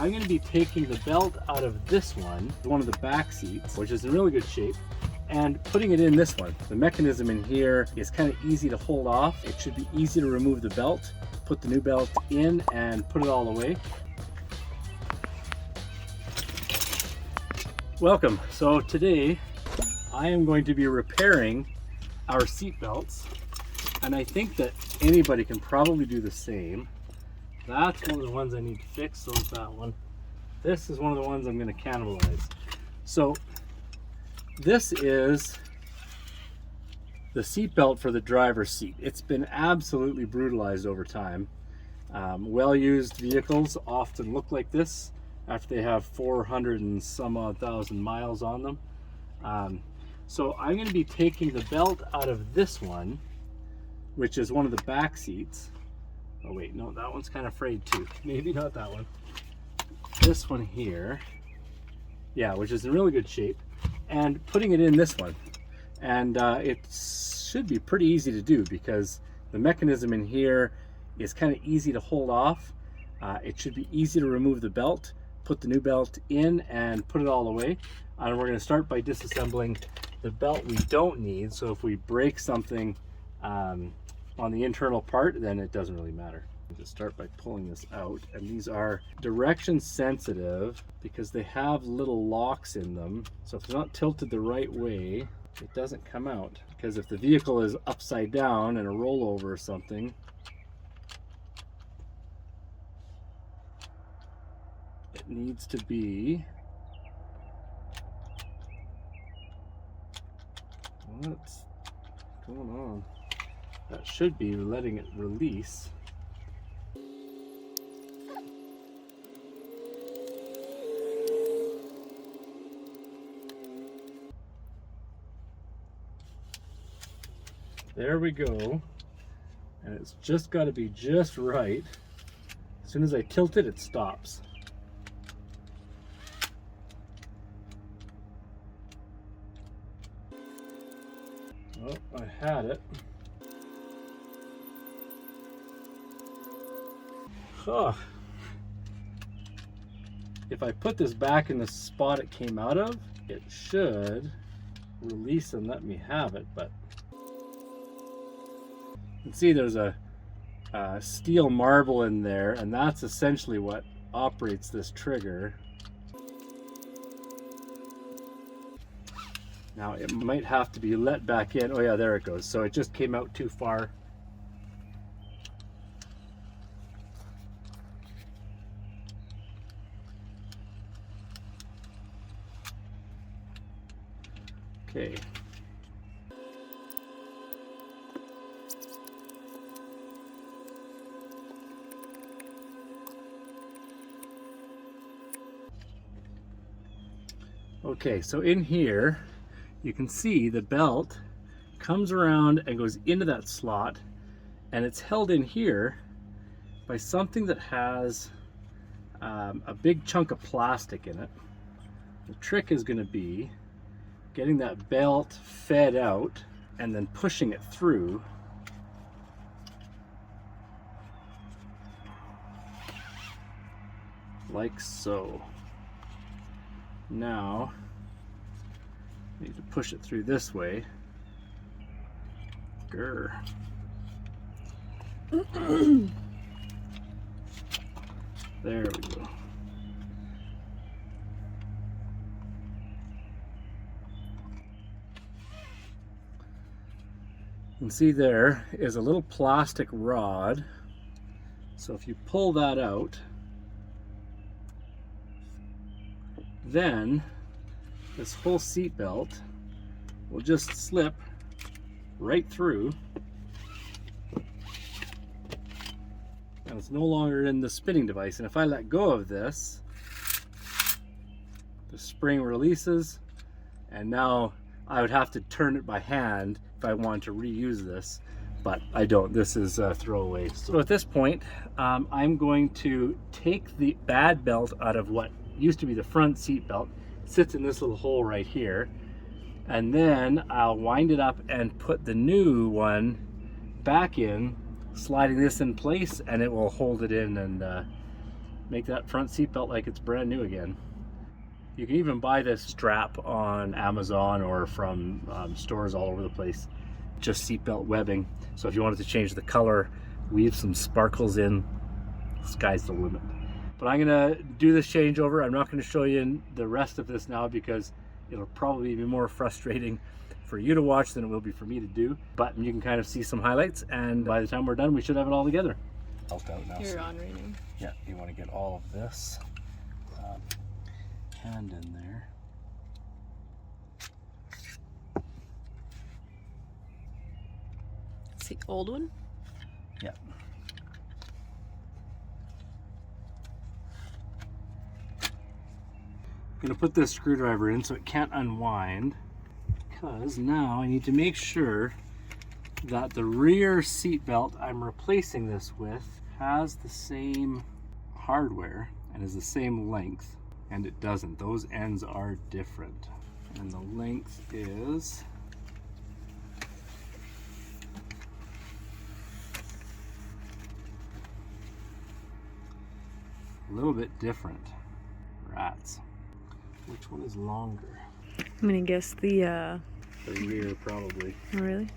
I'm going to be taking the belt out of this one of the back seats, which is in really good shape, and putting it in this one. The mechanism in here is kind of easy to hold off. It should be easy to remove the belt, put the new belt in, and put it all away. Welcome. So today I am going to be repairing our seat belts, and I think that anybody can probably do the same. That's one of the ones I need to fix, so is that one. This is one of the ones I'm going to cannibalize. So this is the seat belt for the driver's seat. It's been absolutely brutalized over time. Well-used vehicles often look like this after they have 400 and some odd thousand miles on them. So I'm going to be taking the belt out of this one, which is one of the back seats. Oh wait, no, that one's kind of frayed too. Maybe not that one. This one here, yeah, which is in really good shape, and putting it in this one. And it should be pretty easy to do because the mechanism in here is kind of easy to hold off. It should be easy to remove the belt, put the new belt in, and put it all away. And we're going to start by disassembling the belt we don't need. So if we break something on the internal part, then it doesn't really matter. Just start by pulling this out, and these are direction sensitive because they have little locks in them. So if it's not tilted the right way, it doesn't come out. Because if the vehicle is upside down in a rollover or something, it needs to be, what's going on? That should be letting it release. There we go. And it's just got to be just right. As soon as I tilt it, it stops. Oh, I had it. Huh. If I put this back in the spot it came out of, it should release and let me have it, but you can see there's a steel marble in there, and that's essentially what operates this trigger. Now it might have to be let back in. Oh yeah, there it goes. So it just came out too far. Okay. Okay, so in here you can see the belt comes around and goes into that slot, and it's held in here by something that has a big chunk of plastic in it. The trick is going to be getting that belt fed out and then pushing it through. Like so. Now, I need to push it through this way. Grr. There we go. You can see there is a little plastic rod. So if you pull that out, then this whole seat belt will just slip right through, and it's no longer in the spinning device. And if I let go of this, the spring releases, and now I would have to turn it by hand if I want to reuse this, but I don't. This is a throwaway. So at this point, I'm going to take the bad belt out of what used to be the front seat belt. It sits in this little hole right here, and then I'll wind it up and put the new one back in, sliding this in place, and it will hold it in and make that front seatbelt like it's brand new again. You can even buy this strap on Amazon or from stores all over the place, just seatbelt webbing. So if you wanted to change the color, weave some sparkles in, sky's the limit. But I'm gonna do this changeover. I'm not gonna show you the rest of this now because it'll probably be more frustrating for you to watch than it will be for me to do. But you can kind of see some highlights, and by the time we're done, we should have it all together. Out now. You're on reading. Yeah, you want to get all of this hand in there. It's the old one? Yeah. I'm going to put this screwdriver in so it can't unwind, because now I need to make sure that the rear seat belt I'm replacing this with has the same hardware and is the same length, and it doesn't. Those ends are different, and the length is a little bit different. Rats. Which one is longer? I'm gonna guess the rear, probably. Oh, really?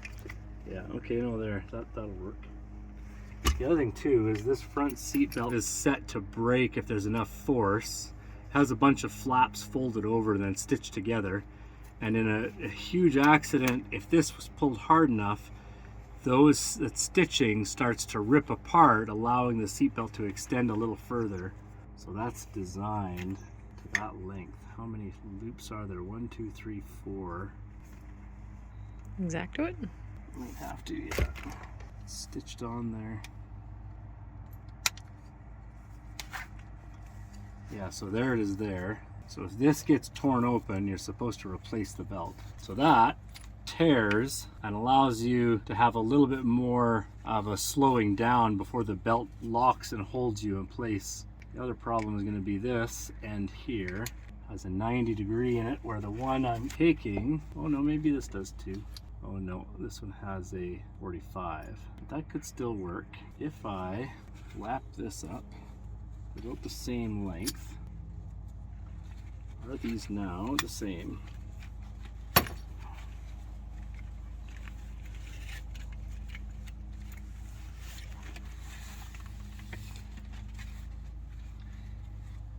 Yeah, okay, no, there, that'll work. The other thing too is this front seat belt is set to break if there's enough force. It has a bunch of flaps folded over and then stitched together. And in a huge accident, if this was pulled hard enough, that stitching starts to rip apart, allowing the seat belt to extend a little further. So that's designed to that length. How many loops are there? 1, 2, 3, 4. Exact to it? Might have to, yeah. It's stitched on there. Yeah, so there it is there. So if this gets torn open, you're supposed to replace the belt. So that tears and allows you to have a little bit more of a slowing down before the belt locks and holds you in place. The other problem is going to be this end here has a 90-degree in it, where the one I'm taking, oh no, maybe this does too. Oh no, this one has a 45. That could still work if I lap this up about the same length. Are these now the same?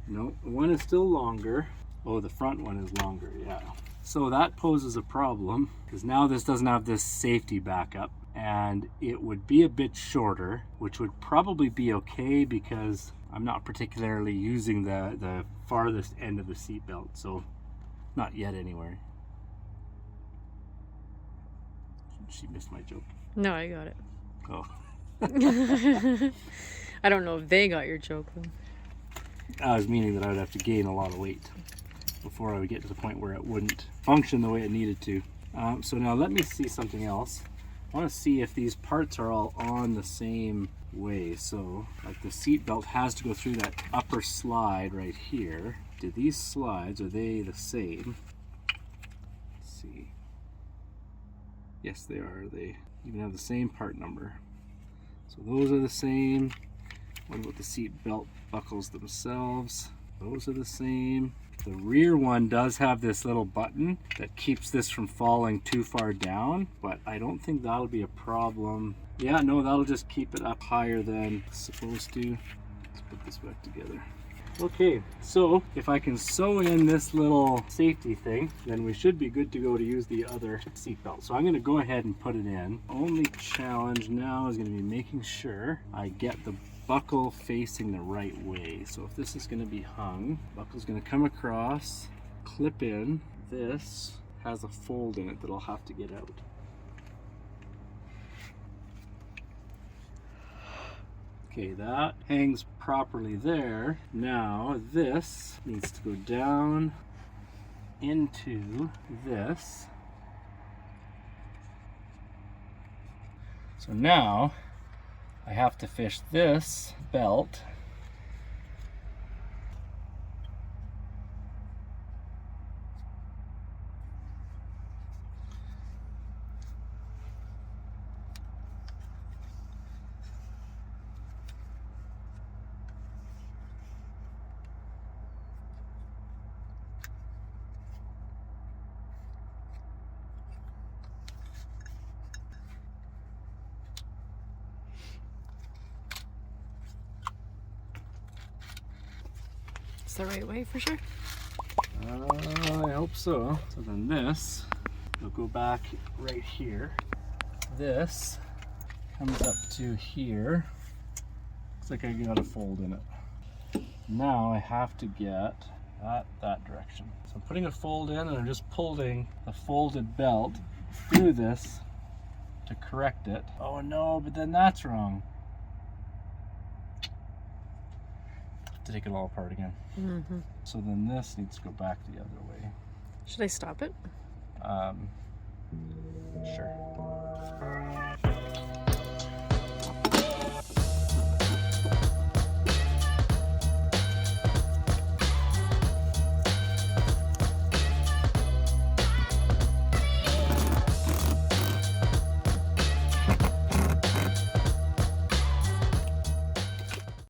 No, one is still longer. Oh, the front one is longer, yeah. So that poses a problem, because now this doesn't have this safety backup, and it would be a bit shorter, which would probably be okay because I'm not particularly using the farthest end of the seat belt, so not yet anyway. She missed my joke. No, I got it. Oh. I don't know if they got your joke though. I was meaning that I would have to gain a lot of weight before I would get to the point where it wouldn't function the way it needed to. So now let me see something else. I want to see if these parts are all on the same way. So like the seat belt has to go through that upper slide right here. Do these slides, are they the same? Let's see. Yes, they are. They even have the same part number. So those are the same. What about the seat belt buckles themselves? Those are the same. The rear one does have this little button that keeps this from falling too far down, but I don't think that'll be a problem. Yeah, no, that'll just keep it up higher than it's supposed to. Let's put this back together. Okay, so if I can sew in this little safety thing, then we should be good to go to use the other seat belt. So I'm going to go ahead and put it in. Only challenge now is going to be making sure I get the buckle facing the right way. So if this is going to be hung, buckle's going to come across, clip in. This has a fold in it that I'll have to get out. Okay, that hangs properly there. Now this needs to go down into this. So now I have to fish this belt the right way for sure? I hope so. So then this will go back right here. This comes up to here. Looks like I got a fold in it. Now I have to get that direction. So I'm putting a fold in and I'm just pulling the folded belt through this to correct it. Oh no, but then that's wrong. Have to take it all apart again. Mm-hmm. So then this needs to go back the other way. Should I stop it? Sure.